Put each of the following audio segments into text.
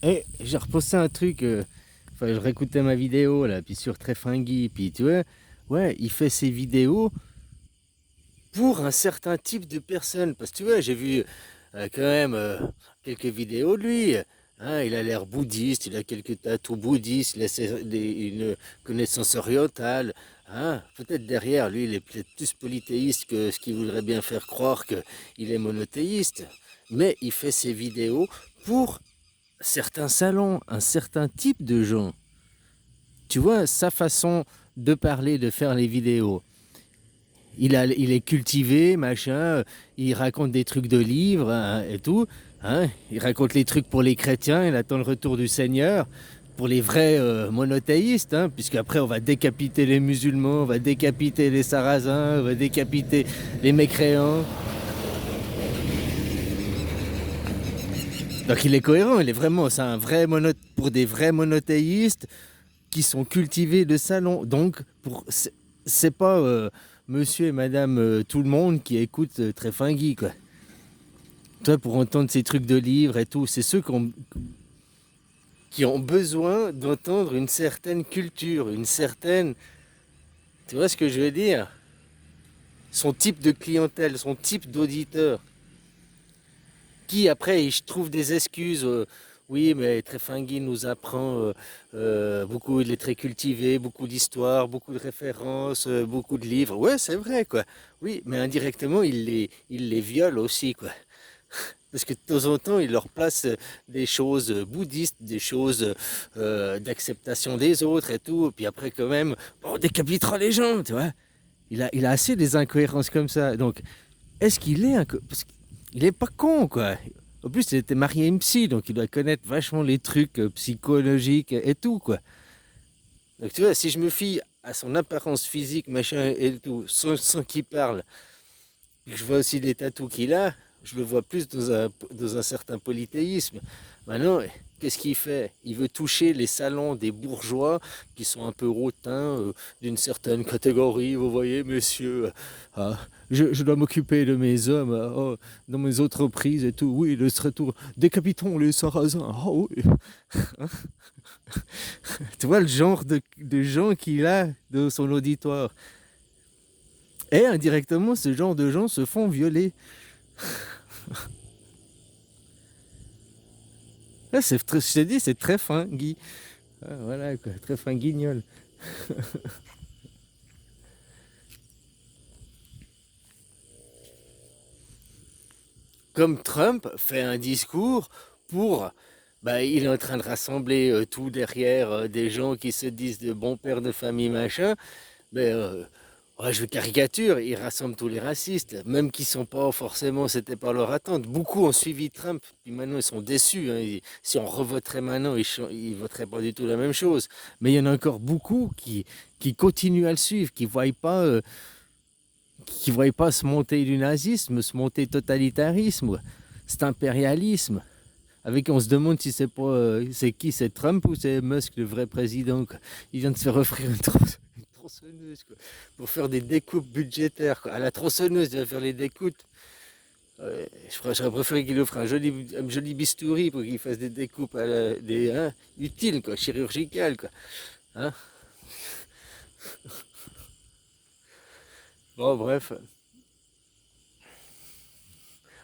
Et j'ai reposté un truc, enfin je réécoutais ma vidéo là, puis sur Trefingui, puis tu vois, ouais, il fait ses vidéos pour un certain type de personne. Parce que tu vois, j'ai vu quand même quelques vidéos de lui. Hein, il a l'air bouddhiste, il a quelques tatous bouddhistes, il a une connaissance orientale. Hein. Peut-être derrière, lui, il est peut-être plus polythéiste que ce qu'il voudrait bien faire croire qu'il est monothéiste. Mais il fait ses vidéos pour certains salons, un certain type de gens. Tu vois, sa façon de parler, de faire les vidéos. Il est cultivé, machin, il raconte des trucs de livres hein, et tout. Hein, il raconte les trucs pour les chrétiens, il attend le retour du Seigneur. Pour les vrais monothéistes, hein, puisqu'après on va décapiter les musulmans, on va décapiter les sarrasins, on va décapiter les mécréants. Donc il est cohérent, il est vraiment, c'est un vrai pour des vrais monothéistes qui sont cultivés de salon. Donc c'est pas monsieur et madame tout le monde qui écoute Trefingui, quoi. Toi, pour entendre ces trucs de livres et tout, c'est ceux qui ont besoin d'entendre une certaine culture, une certaine... Tu vois ce que je veux dire? Son type de clientèle, son type d'auditeur. Qui, après, je trouve des excuses. Oui, mais Trefingui nous apprend beaucoup, il est très cultivé, beaucoup d'histoires, beaucoup de références, beaucoup de livres. Ouais, c'est vrai, quoi. Oui, mais indirectement, il les viole aussi, quoi. Parce que de temps en temps, il leur place des choses bouddhistes, des choses d'acceptation des autres et tout. Puis après, quand même, on décapitera les gens, tu vois. Il a assez des incohérences comme ça. Donc, est-ce qu'il est parce qu'il est pas con, quoi. En plus, il était marié à une psy, donc il doit connaître vachement les trucs psychologiques et tout, quoi. Donc, tu vois, si je me fie à son apparence physique, machin et tout, sans qu'il parle, je vois aussi les tatous qu'il a, je le vois plus dans un certain polythéisme. Maintenant, qu'est-ce qu'il fait? Il veut toucher les salons des bourgeois qui sont un peu hautains, d'une certaine catégorie, vous voyez, messieurs. Ah, je dois m'occuper de mes hommes oh, dans mes entreprises et tout. Oui, le retour. Décapitons les sarrasins. Oh, oui. Tu vois le genre de gens qu'il a dans son auditoire. Et indirectement, ce genre de gens se font violer. Là, je t'ai dit, c'est très fin, Guy. Ah, voilà, quoi, très fin guignol. Comme Trump fait un discours pour... Bah, il est en train de rassembler tout derrière des gens qui se disent de bons pères de famille, machin. Mais ouais, je caricature, il rassemble tous les racistes, même qui sont pas forcément, c'était pas leur attente. Beaucoup ont suivi Trump, puis maintenant ils sont déçus. Hein. Si on revoterait maintenant, ils voteraient pas du tout la même chose. Mais il y en a encore beaucoup qui continuent à le suivre, qui voient pas se monter du nazisme, se monter totalitarisme, cet impérialisme. Avec on se demande si c'est pas c'est qui, c'est Trump ou c'est Musk le vrai président. Quoi. Il vient de se faire offrir une tronçonneuse quoi, pour faire des découpes budgétaires. Quoi. À la tronçonneuse, il va faire les découpes. J'aurais préféré qu'il offre un joli bistouri pour qu'il fasse des découpes hein, utiles, quoi, chirurgicales. Quoi. Hein. Bon, bref.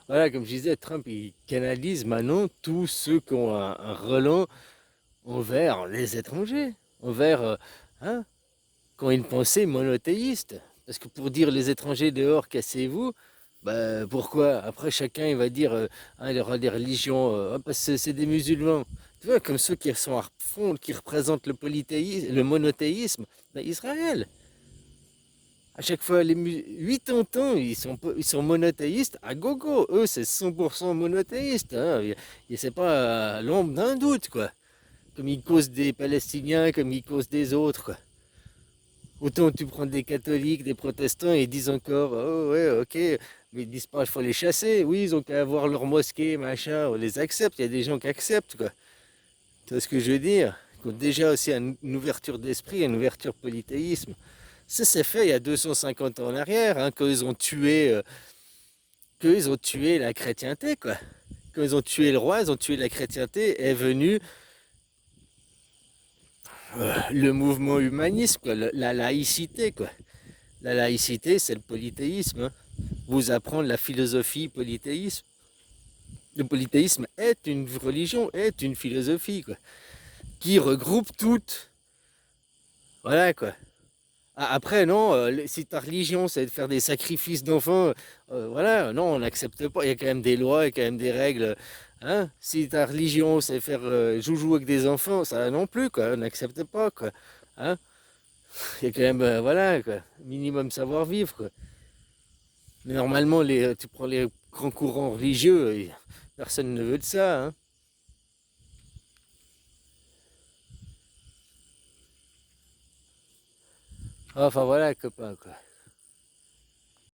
Voilà, comme je disais, Trump, il canalise maintenant tous ceux qui ont un relent envers les étrangers, envers, hein, qui ont une pensée monothéiste. Parce que pour dire les étrangers dehors, cassez-vous, bah, pourquoi? Après, chacun, il va dire, hein, il y aura des religions, ah, parce que c'est des musulmans. Tu vois, comme ceux qui sont à fond, qui représentent le polythéisme, le monothéisme, bah, Israël. À chaque fois, les 8 ans, ils sont monothéistes à gogo. Eux, c'est 100% monothéiste. Hein. C'est pas l'ombre d'un doute, quoi. Comme ils causent des Palestiniens, comme ils causent des autres, quoi. Autant tu prends des catholiques, des protestants, et ils disent encore, oh ouais, ok, mais ils disent pas, il faut les chasser. Oui, ils ont qu'à avoir leur mosquée, machin, on les accepte. Il y a des gens qui acceptent, quoi. Tu vois ce que je veux dire? Qui ont déjà aussi une ouverture d'esprit, une ouverture polythéisme. Ça s'est fait il y a 250 ans en arrière, hein, quand ils ont tué la chrétienté, quoi. quand ils ont tué le roi, ils ont tué la chrétienté, est venu le mouvement humanisme, quoi, la laïcité, quoi. La laïcité, c'est le polythéisme, hein. Vous apprendre la philosophie polythéisme. Le polythéisme est une religion, est une philosophie, quoi, qui regroupe toutes. Voilà, quoi. Après, non, si ta religion, c'est de faire des sacrifices d'enfants, voilà, non, on n'accepte pas. Il y a quand même des lois, il y a quand même des règles. Hein. Si ta religion, c'est faire joujou avec des enfants, ça non plus, quoi, on n'accepte pas, quoi. Hein. Il y a quand même, voilà, quoi, minimum savoir-vivre, quoi. Mais normalement, tu prends les grands courants religieux, personne ne veut de ça, hein. Enfin, voilà, copain, quoi.